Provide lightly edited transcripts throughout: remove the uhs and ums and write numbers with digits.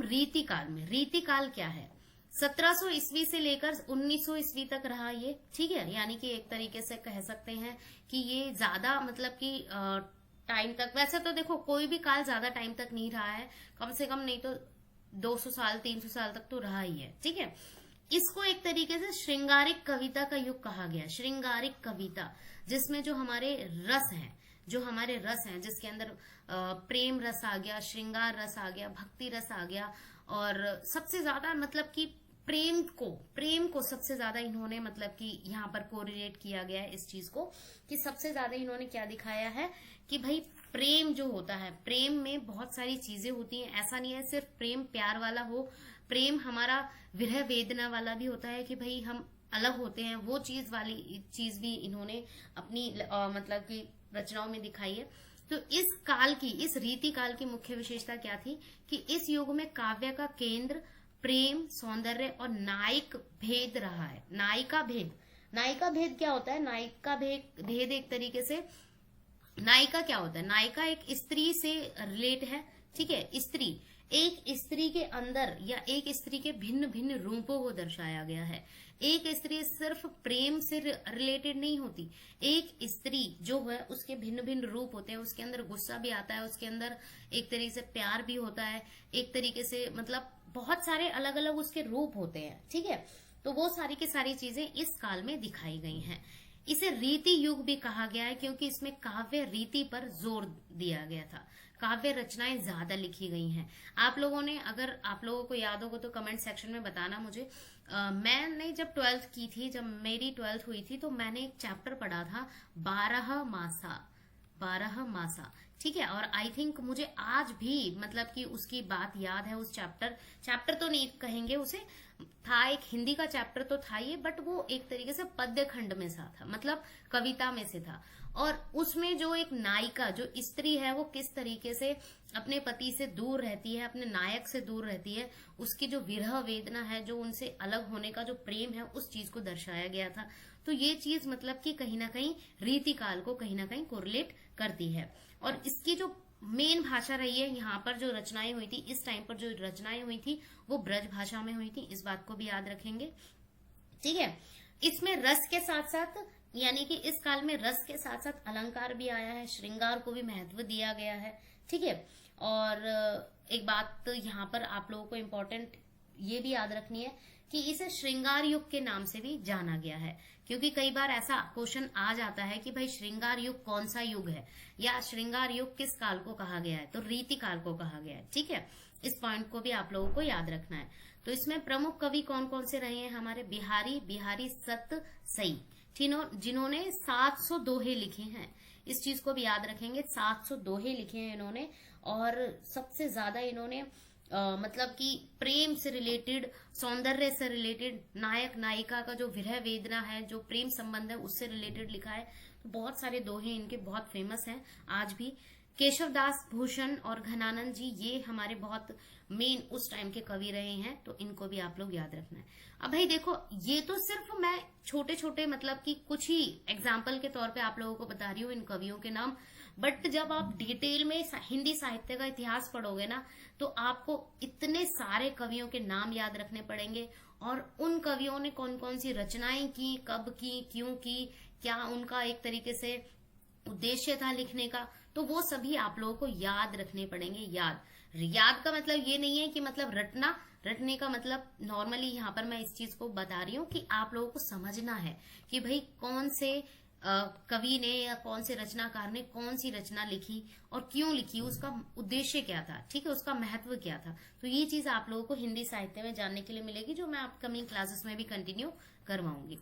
रीतिकाल में, रीतिकाल क्या है? 1700 ईस्वी से लेकर 1900 ईस्वी तक रहा ये, ठीक है। यानी कि एक तरीके से कह सकते हैं कि ये ज्यादा मतलब कि टाइम तक, वैसे तो देखो कोई भी काल ज्यादा टाइम तक नहीं रहा है, कम से कम नहीं तो 200 साल 300 साल तक तो रहा ही है, ठीक है। इसको एक तरीके से श्रृंगारिक कविता का युग कहा गया। श्रृंगारिक कविता जिसमें जो हमारे रस हैं, जो हमारे रस हैं, जिसके अंदर प्रेम रस आ गया, श्रृंगार रस आ गया, भक्ति रस आ गया, और सबसे ज्यादा मतलब कि प्रेम को सबसे ज्यादा इन्होंने मतलब कि यहाँ पर कोरिलेट किया गया है इस चीज को, कि सबसे ज्यादा इन्होंने क्या दिखाया है कि भाई प्रेम जो होता है, प्रेम में बहुत सारी चीजें होती हैं। ऐसा नहीं है सिर्फ प्रेम प्यार वाला हो, प्रेम हमारा विरह वेदना वाला भी होता है कि भाई हम अलग होते हैं, वो चीज वाली चीज भी इन्होंने अपनी मतलब की रचनाओं में दिखाई है। तो इस काल की, इस रीति काल की मुख्य विशेषता क्या थी कि इस युग में काव्य का केंद्र प्रेम, सौंदर्य और नायिक भेद रहा है। नायिका भेद, नायिका भेद क्या होता है? नायिका भेद एक तरीके से, नायिका क्या होता है? नायिका एक स्त्री से रिलेट है, ठीक है। स्त्री, एक स्त्री के अंदर या एक स्त्री के भिन्न भिन्न रूपों को दर्शाया गया है। एक स्त्री सिर्फ प्रेम से रिलेटेड नहीं होती, एक स्त्री जो है उसके भिन्न भिन्न रूप होते हैं, उसके अंदर गुस्सा भी आता है, उसके अंदर एक तरीके से प्यार भी होता है, एक तरीके से मतलब बहुत सारे अलग अलग उसके रूप होते हैं, ठीक है। तो वो सारी की सारी चीजें इस काल में दिखाई गई हैं। इसे रीति युग भी कहा गया है क्योंकि इसमें काव्य रीति पर जोर दिया गया था, काव्य रचनाएं ज्यादा लिखी गई हैं। आप लोगों ने, अगर आप लोगों को याद होगा तो कमेंट सेक्शन में बताना मुझे। मैंने जब 12th की थी, जब मेरी 12th हुई थी, तो मैंने एक चैप्टर पढ़ा था 12 मासा, 12 मासा, ठीक है। और आई थिंक मुझे आज भी मतलब कि उसकी बात याद है। उस चैप्टर तो नहीं कहेंगे उसे, था एक हिंदी का चैप्टर तो था ये, बट वो एक तरीके से पद्य खंड में सा था, मतलब कविता में से था। और उसमें जो एक नायिका, जो स्त्री है, वो किस तरीके से अपने पति से दूर रहती है, अपने नायक से दूर रहती है, उसकी जो विरह वेदना है, जो उनसे अलग होने का जो प्रेम है, उस चीज को दर्शाया गया था। तो ये चीज मतलब कि कहीं ना कहीं रीतिकाल को कहीं ना कहीं कोरिलेट करती है। और इसकी जो मेन भाषा रही है, यहाँ पर जो रचनाएं हुई थी, इस टाइम पर जो रचनाएं हुई थी वो ब्रज भाषा में हुई थी, इस बात को भी याद रखेंगे, ठीक है। इसमें रस के साथ साथ, यानी कि इस काल में रस के साथ साथ अलंकार भी आया है, श्रृंगार को भी महत्व दिया गया है, ठीक है। और एक बात तो यहाँ पर आप लोगों को इम्पोर्टेंट ये भी याद रखनी है कि इसे श्रृंगार युग के नाम से भी जाना गया है, क्योंकि कई बार ऐसा क्वेश्चन आ जाता है कि भाई श्रृंगार युग कौन सा युग है, या श्रृंगार युग किस काल को कहा गया है, तो रीति काल को कहा गया है, ठीक है। इस पॉइंट को भी आप लोगों को याद रखना है। तो इसमें प्रमुख कवि कौन कौन से रहे हैं हमारे? बिहारी सत सई, जिन्होंने 700 दोहे लिखे हैं, इस चीज को भी याद रखेंगे। 700 दोहे लिखे हैं इन्होंने, और सबसे ज्यादा इन्होंने मतलब कि प्रेम से रिलेटेड, सौंदर्य से रिलेटेड, नायक नायिका का जो विरह वेदना है, जो प्रेम संबंध है, उससे रिलेटेड लिखा है। तो बहुत सारे दोहे इनके बहुत फेमस हैं आज भी। केशवदास भूषण और घनानंद जी, ये हमारे बहुत मेन उस टाइम के कवि रहे हैं, तो इनको भी आप लोग याद रखना है। अब भाई देखो, ये तो सिर्फ मैं छोटे छोटे मतलब कि कुछ ही एग्जाम्पल के तौर पे आप लोगों को बता रही हूँ इन कवियों के नाम, बट जब आप डिटेल में हिंदी साहित्य का इतिहास पढ़ोगे ना, तो आपको इतने सारे कवियों के नाम याद रखने पड़ेंगे, और उन कवियों ने कौन कौन सी रचनाएं की, कब की, क्यों की, क्या उनका एक तरीके से उद्देश्य था लिखने का, तो वो सभी आप लोगों को याद रखने पड़ेंगे। याद का मतलब ये नहीं है कि मतलब रटने का मतलब, नॉर्मली यहाँ पर मैं इस चीज को बता रही हूँ कि आप लोगों को समझना है कि भाई कौन से कवि ने या कौन से रचनाकार ने कौन सी रचना लिखी और क्यों लिखी, उसका उद्देश्य क्या था, ठीक है, उसका महत्व क्या था। तो ये चीज आप लोगों को हिंदी साहित्य में जानने के लिए मिलेगी, जो मैं अपकमिंग क्लासेस में भी कंटिन्यू करवाऊंगी।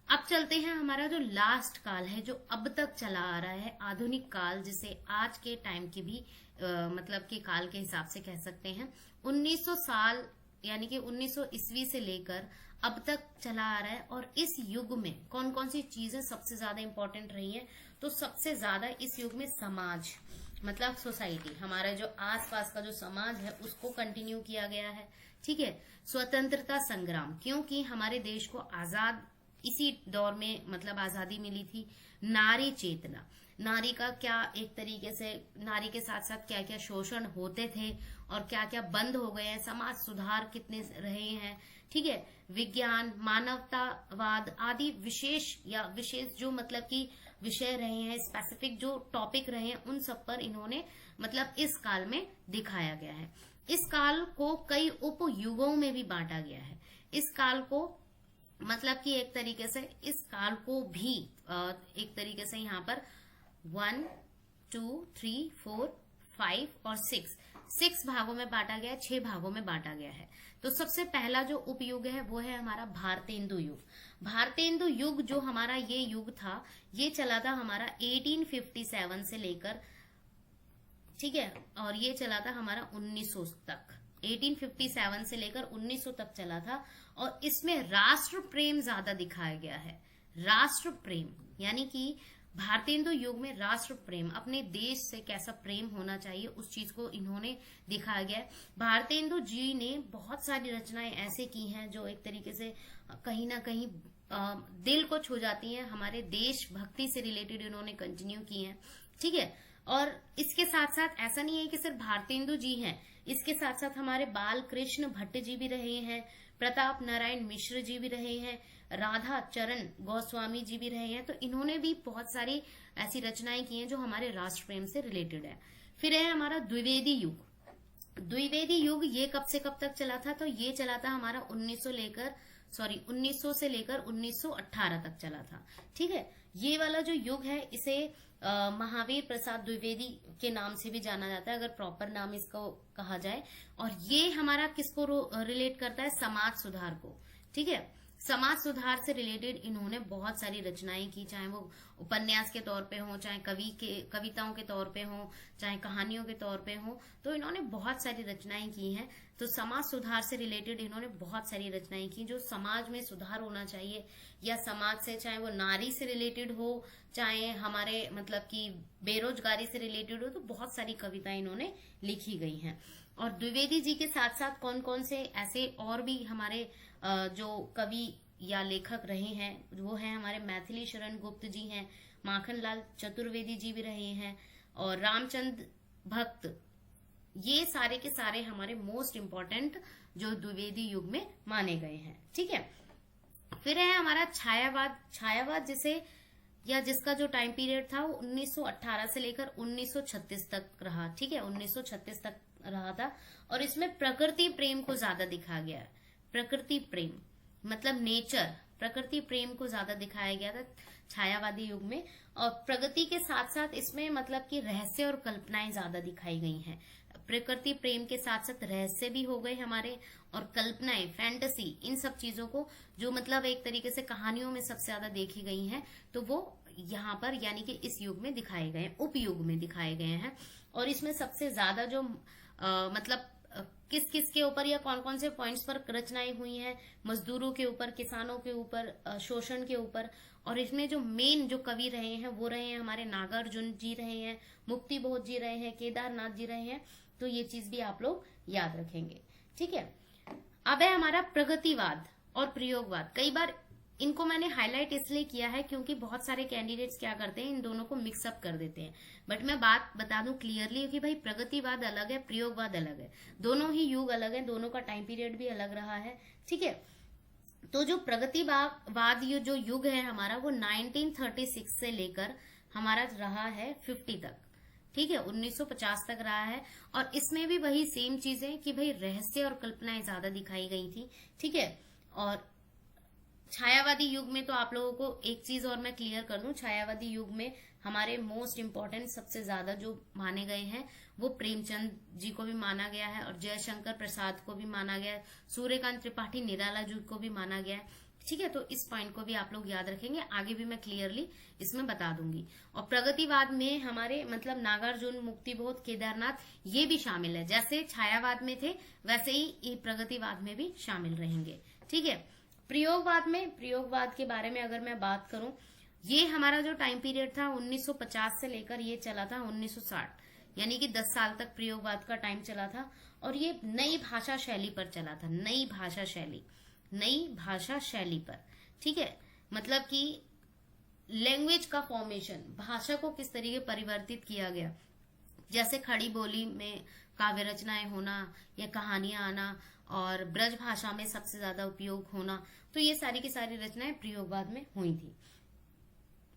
अब चलते हैं, हमारा जो लास्ट काल है, जो अब तक चला आ रहा है, आधुनिक काल, जिसे आज के टाइम की भी मतलब के काल के हिसाब से कह सकते हैं। 1900 साल यानी कि 1900 ईस्वी से लेकर अब तक चला आ रहा है। और इस युग में कौन कौन सी चीजें सबसे ज्यादा इंपॉर्टेंट रही हैं? तो सबसे ज्यादा इस युग में समाज, मतलब सोसाइटी, हमारा जो आसपास का जो समाज है उसको कंटिन्यू किया गया है, ठीक है। स्वतंत्रता संग्राम, क्योंकि हमारे देश को आजाद इसी दौर में मतलब आजादी मिली थी। नारी चेतना, नारी का क्या एक तरीके से, नारी के साथ साथ क्या क्या शोषण होते थे और क्या क्या बंद हो गए हैं, समाज सुधार कितने रहे हैं, ठीक है, विज्ञान, मानवतावाद आदि विशेष जो मतलब कि विषय रहे हैं, स्पेसिफिक जो टॉपिक रहे हैं, उन सब पर इन्होंने मतलब इस काल में दिखाया गया है। इस काल को कई उपयुगों में भी बांटा गया है। इस काल को मतलब कि एक तरीके से इस काल को भी एक तरीके से यहाँ पर 1, 2, 3, 4, 5 और 6 भागों में बांटा गया है, 6 भागों में बांटा गया है। तो सबसे पहला जो उपयुग है वो है हमारा भारतेंदु युग। भारतेंदु युग जो हमारा ये युग था, ये चला था हमारा 1857 से लेकर, ठीक है, और ये चला था हमारा 1900 तक। 1857 से लेकर 1900 तक चला था और इसमें राष्ट्र प्रेम ज्यादा दिखाया गया है। राष्ट्र प्रेम यानी कि भारतेंदु युग में राष्ट्र प्रेम, अपने देश से कैसा प्रेम होना चाहिए उस चीज को इन्होंने दिखाया गया है। भारतेंदु जी ने बहुत सारी रचनाएं ऐसे की हैं जो एक तरीके से कहीं ना कहीं दिल को छू जाती हैं। हमारे देश भक्ति से रिलेटेड इन्होंने कंटिन्यू की हैं, ठीक है। और इसके साथ साथ ऐसा नहीं है कि सिर्फ भारतेंदु जी हैं, इसके साथ साथ हमारे बाल कृष्ण भट्ट जी भी रहे हैं, प्रताप नारायण मिश्र जी भी रहे हैं, राधा चरण गोस्वामी जी भी रहे हैं। तो इन्होंने भी बहुत सारी ऐसी रचनाएं की हैं जो हमारे राष्ट्र प्रेम से रिलेटेड है। फिर है हमारा द्विवेदी युग। द्विवेदी युग ये कब से कब तक चला था? तो ये चला था हमारा 1900 से लेकर 1918 तक चला था, ठीक है। ये वाला जो युग है इसे महावीर प्रसाद द्विवेदी के नाम से भी जाना जाता है, अगर प्रॉपर नाम इसको कहा जाए। और ये हमारा किसको रिलेट करता है? समाज सुधार को, ठीक है। समाज सुधार से रिलेटेड इन्होंने बहुत सारी रचनाएं की, चाहे वो उपन्यास के तौर पे हो, चाहे कविताओं के तौर पे हो, चाहे कहानियों के तौर पे हो। तो इन्होंने बहुत सारी रचनाएं की हैं। तो समाज सुधार से रिलेटेड इन्होंने बहुत सारी रचनाएं की जो समाज में सुधार होना चाहिए, या समाज से, चाहे वो नारी से रिलेटेड हो, चाहे हमारे मतलब कि बेरोजगारी से रिलेटेड हो, तो बहुत सारी कविताएं इन्होंने लिखी गई हैं। और द्विवेदी जी के साथ साथ कौन कौन से ऐसे और भी हमारे जो कवि या लेखक रहे हैं वो हैं हमारे मैथिली शरण गुप्त जी हैं, माखनलाल चतुर्वेदी जी भी रहे हैं, और रामचंद्र भक्त। ये सारे के सारे हमारे मोस्ट इम्पोर्टेंट जो द्विवेदी युग में माने गए हैं, ठीक है। फिर है हमारा छायावाद। छायावाद जिसे या जिसका जो टाइम पीरियड था वो 1918 से लेकर 1936 तक रहा, ठीक है, 1936 तक रहा था। और इसमें प्रकृति प्रेम को ज्यादा दिखाया गया है। प्रकृति प्रेम मतलब नेचर, प्रकृति प्रेम को ज्यादा दिखाया गया था छायावादी युग में। और प्रगति के साथ साथ इसमें मतलब कि रहस्य और कल्पनाएं ज्यादा दिखाई गई हैं। प्रकृति प्रेम के साथ साथ रहस्य भी हो गए हमारे, और कल्पनाएं, फैंटेसी, इन सब चीजों को जो मतलब एक तरीके से कहानियों में सबसे ज्यादा देखी गई हैं, तो वो यहाँ पर यानी कि इस युग में दिखाए गए, उपयुग में दिखाए गए हैं। और इसमें सबसे ज्यादा जो मतलब किस किस के ऊपर या कौन कौन से पॉइंट्स पर रचनाएं हुई हैं? मजदूरों के ऊपर, किसानों के ऊपर, शोषण के ऊपर। और इसमें जो मेन जो कवि रहे हैं वो रहे हैं हमारे नागार्जुन जी रहे हैं, मुक्तिबोध जी रहे हैं, केदारनाथ जी रहे हैं। तो ये चीज भी आप लोग याद रखेंगे, ठीक है। अब है हमारा प्रगतिवाद और प्रयोगवाद। कई बार इनको मैंने हाईलाइट इसलिए किया है क्योंकि बहुत सारे कैंडिडेट्स क्या करते हैं, इन दोनों को मिक्सअप कर देते हैं। बट मैं बात बता दूं क्लियरली कि भाई प्रगतिवाद अलग है, प्रयोगवाद अलग है, दोनों ही युग अलग है, दोनों का टाइम पीरियड भी अलग रहा है, ठीक है। तो जो प्रगतिवाद जो युग है हमारा वो 1936 से लेकर हमारा रहा है 50 तक, ठीक है, 1950 तक रहा है। और इसमें भी वही सेम चीजें कि भाई रहस्य और कल्पनाएं ज्यादा दिखाई गई थी, ठीक है। और छायावादी युग में तो आप लोगों को एक चीज और मैं क्लियर कर दूं, छायावादी युग में हमारे मोस्ट इम्पोर्टेंट सबसे ज्यादा जो माने गए हैं वो प्रेमचंद जी को भी माना गया है, और जयशंकर प्रसाद को भी माना गया है, सूर्यकांत त्रिपाठी निराला जी को भी माना गया है, ठीक है। तो इस पॉइंट को भी आप लोग याद रखेंगे, आगे भी मैं क्लियरली इसमें बता दूंगी। और प्रगतिवाद में हमारे मतलब नागार्जुन, मुक्तिबोध, केदारनाथ ये भी शामिल है। जैसे छायावाद में थे वैसे ही प्रगतिवाद में भी शामिल रहेंगे, ठीक है। प्रयोगवाद के बारे में अगर मैं बात करूं, ये हमारा जो टाइम पीरियड था 1950 से लेकर ये चला था 1960, यानी कि 10 साल तक प्रयोगवाद का टाइम चला था। और ये नई भाषा शैली पर चला था, नई भाषा शैली पर, ठीक है। मतलब कि लैंग्वेज का फॉर्मेशन, भाषा को किस तरीके परिवर्तित किया गया। जैसे खड़ी बोली में काव्य रचनाएं होना या कहानियां आना और ब्रज भाषा में सबसे ज्यादा उपयोग होना, तो ये सारी की सारी रचनाएं प्रयोगवाद में हुई थी।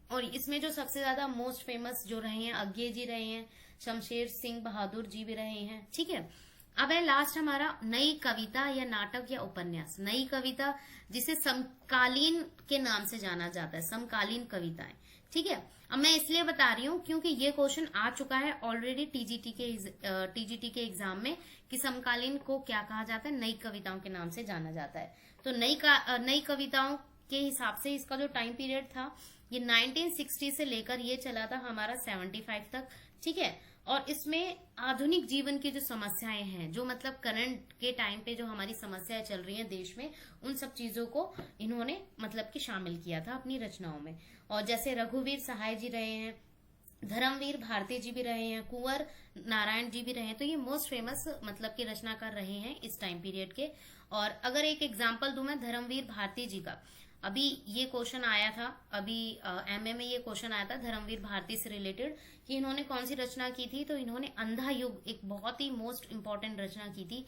और इसमें जो सबसे ज्यादा मोस्ट फेमस जो रहे हैं अज्ञे जी रहे हैं, शमशेर सिंह बहादुर जी भी रहे हैं। ठीक है, अब है लास्ट हमारा नई कविता या नाटक या उपन्यास। नई कविता जिसे समकालीन के नाम से जाना जाता है, समकालीन कविताएं। ठीक है, अब मैं इसलिए बता रही हूँ क्योंकि ये क्वेश्चन आ चुका है ऑलरेडी टीजीटी के एग्जाम में कि समकालीन को क्या कहा जाता है, नई कविताओं के नाम से जाना जाता है। तो नई कविताओं के हिसाब से इसका जो टाइम पीरियड था ये 1960 से लेकर ये चला था हमारा 75 तक। ठीक है, और इसमें आधुनिक जीवन की जो समस्याएं हैं, जो मतलब करंट के टाइम पे जो हमारी समस्याएं चल रही हैं देश में, उन सब चीजों को इन्होंने मतलब कि शामिल किया था अपनी रचनाओं में। और जैसे रघुवीर सहाय जी रहे हैं, धर्मवीर भारती जी भी रहे हैं, कुंवर नारायण जी भी रहे हैं, तो ये मोस्ट फेमस मतलब कि रचनाकार रहे हैं इस टाइम पीरियड के। और अगर एक एग्जाम्पल दूं मैं धर्मवीर भारती जी का, अभी ये क्वेश्चन आया था, अभी एमए में ये क्वेश्चन आया था धर्मवीर भारती से रिलेटेड कि इन्होंने कौन सी रचना की थी, तो इन्होंने अंधा युग एक बहुत ही मोस्ट इंपॉर्टेंट रचना की थी।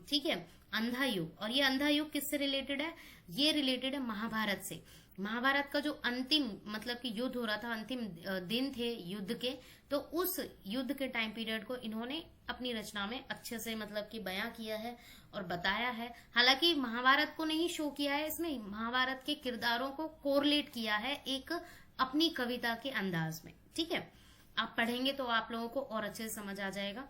ठीक है, अंधा युग। और ये अंधा युग किससे रिलेटेड है, ये रिलेटेड है महाभारत से। महाभारत का जो अंतिम मतलब कि युद्ध हो रहा था, अंतिम दिन थे युद्ध के, तो उस युद्ध के टाइम पीरियड को इन्होंने अपनी रचना में अच्छे से मतलब कि बयां किया है और बताया है। हालांकि महाभारत को नहीं शो किया है इसमें, महाभारत के किरदारों को कोरिलेट किया है एक अपनी कविता के अंदाज में। ठीक है, आप पढ़ेंगे तो आप लोगों को और अच्छे से समझ आ जाएगा।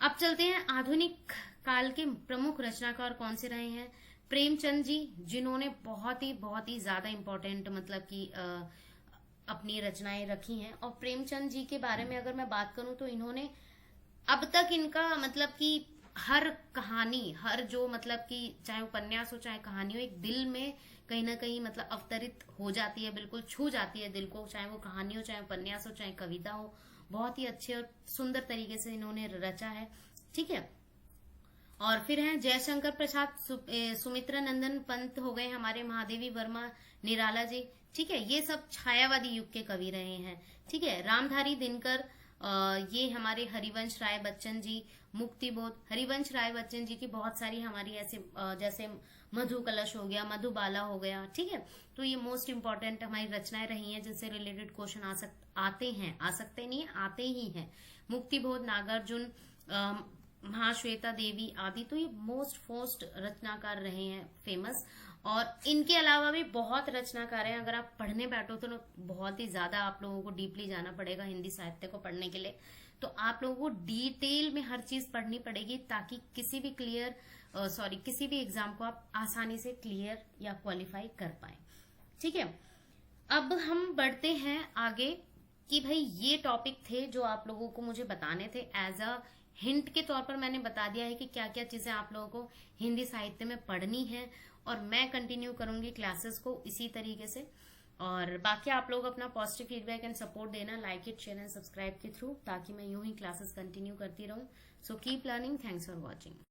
अब चलते हैं आधुनिक काल के प्रमुख रचनाकार कौन से रहे हैं। प्रेमचंद जी, जिन्होंने बहुत ही ज्यादा इम्पोर्टेंट मतलब कि अपनी रचनाएं रखी हैं। और प्रेमचंद जी के बारे में अगर मैं बात करूं तो इन्होंने अब तक इनका मतलब कि हर कहानी, हर जो मतलब कि चाहे उपन्यास हो चाहे कहानी हो, एक दिल में कहीं ना कहीं मतलब अवतरित हो जाती है, बिल्कुल छू जाती है दिल को, चाहे वो कहानी हो चाहे उपन्यास हो चाहे कविता हो। बहुत ही अच्छे और सुंदर तरीके से इन्होंने रचा है। ठीक है, और फिर हैं जयशंकर प्रसाद, सुमित्रा नंदन पंत हो गए हमारे, महादेवी वर्मा, निराला जी। ठीक है, ये सब छायावादी युग के कवि रहे हैं। ठीक है, रामधारी दिनकर, ये हमारे हरिवंश राय बच्चन जी, मुक्तिबोध। हरिवंश राय बच्चन जी की बहुत सारी हमारी ऐसे जैसे मधु कलश हो गया, मधुबाला हो गया। ठीक है, तो ये मोस्ट इंपॉर्टेंट हमारी रचनाएं रही हैं जिनसे रिलेटेड क्वेश्चन आ सकते नहीं आते ही हैं। मुक्तिबोध, नागार्जुन, महाश्वेता देवी आदि, तो ये मोस्ट रचनाकार रहे हैं फेमस। और इनके अलावा भी बहुत रचनाकार हैं। अगर आप पढ़ने बैठो तो बहुत ही ज्यादा आप लोगों को डीपली जाना पड़ेगा हिंदी साहित्य को पढ़ने के लिए। तो आप लोगों को डिटेल में हर चीज पढ़नी पड़ेगी ताकि किसी भी एग्जाम को आप आसानी से क्लियर या क्वालिफाई कर पाए। ठीक है, अब हम बढ़ते हैं आगे कि भाई ये टॉपिक थे जो आप लोगों को मुझे बताने थे। एज अ हिंट के तौर पर मैंने बता दिया है कि क्या क्या चीजें आप लोगों को हिंदी साहित्य में पढ़नी है, और मैं कंटिन्यू करूंगी क्लासेस को इसी तरीके से। और बाकी आप लोग अपना पॉजिटिव फीडबैक एंड सपोर्ट देना, like it, share and subscribe के थ्रू, ताकि मैं यूं ही क्लासेस कंटिन्यू करती रहूं। So keep learning, thanks for watching.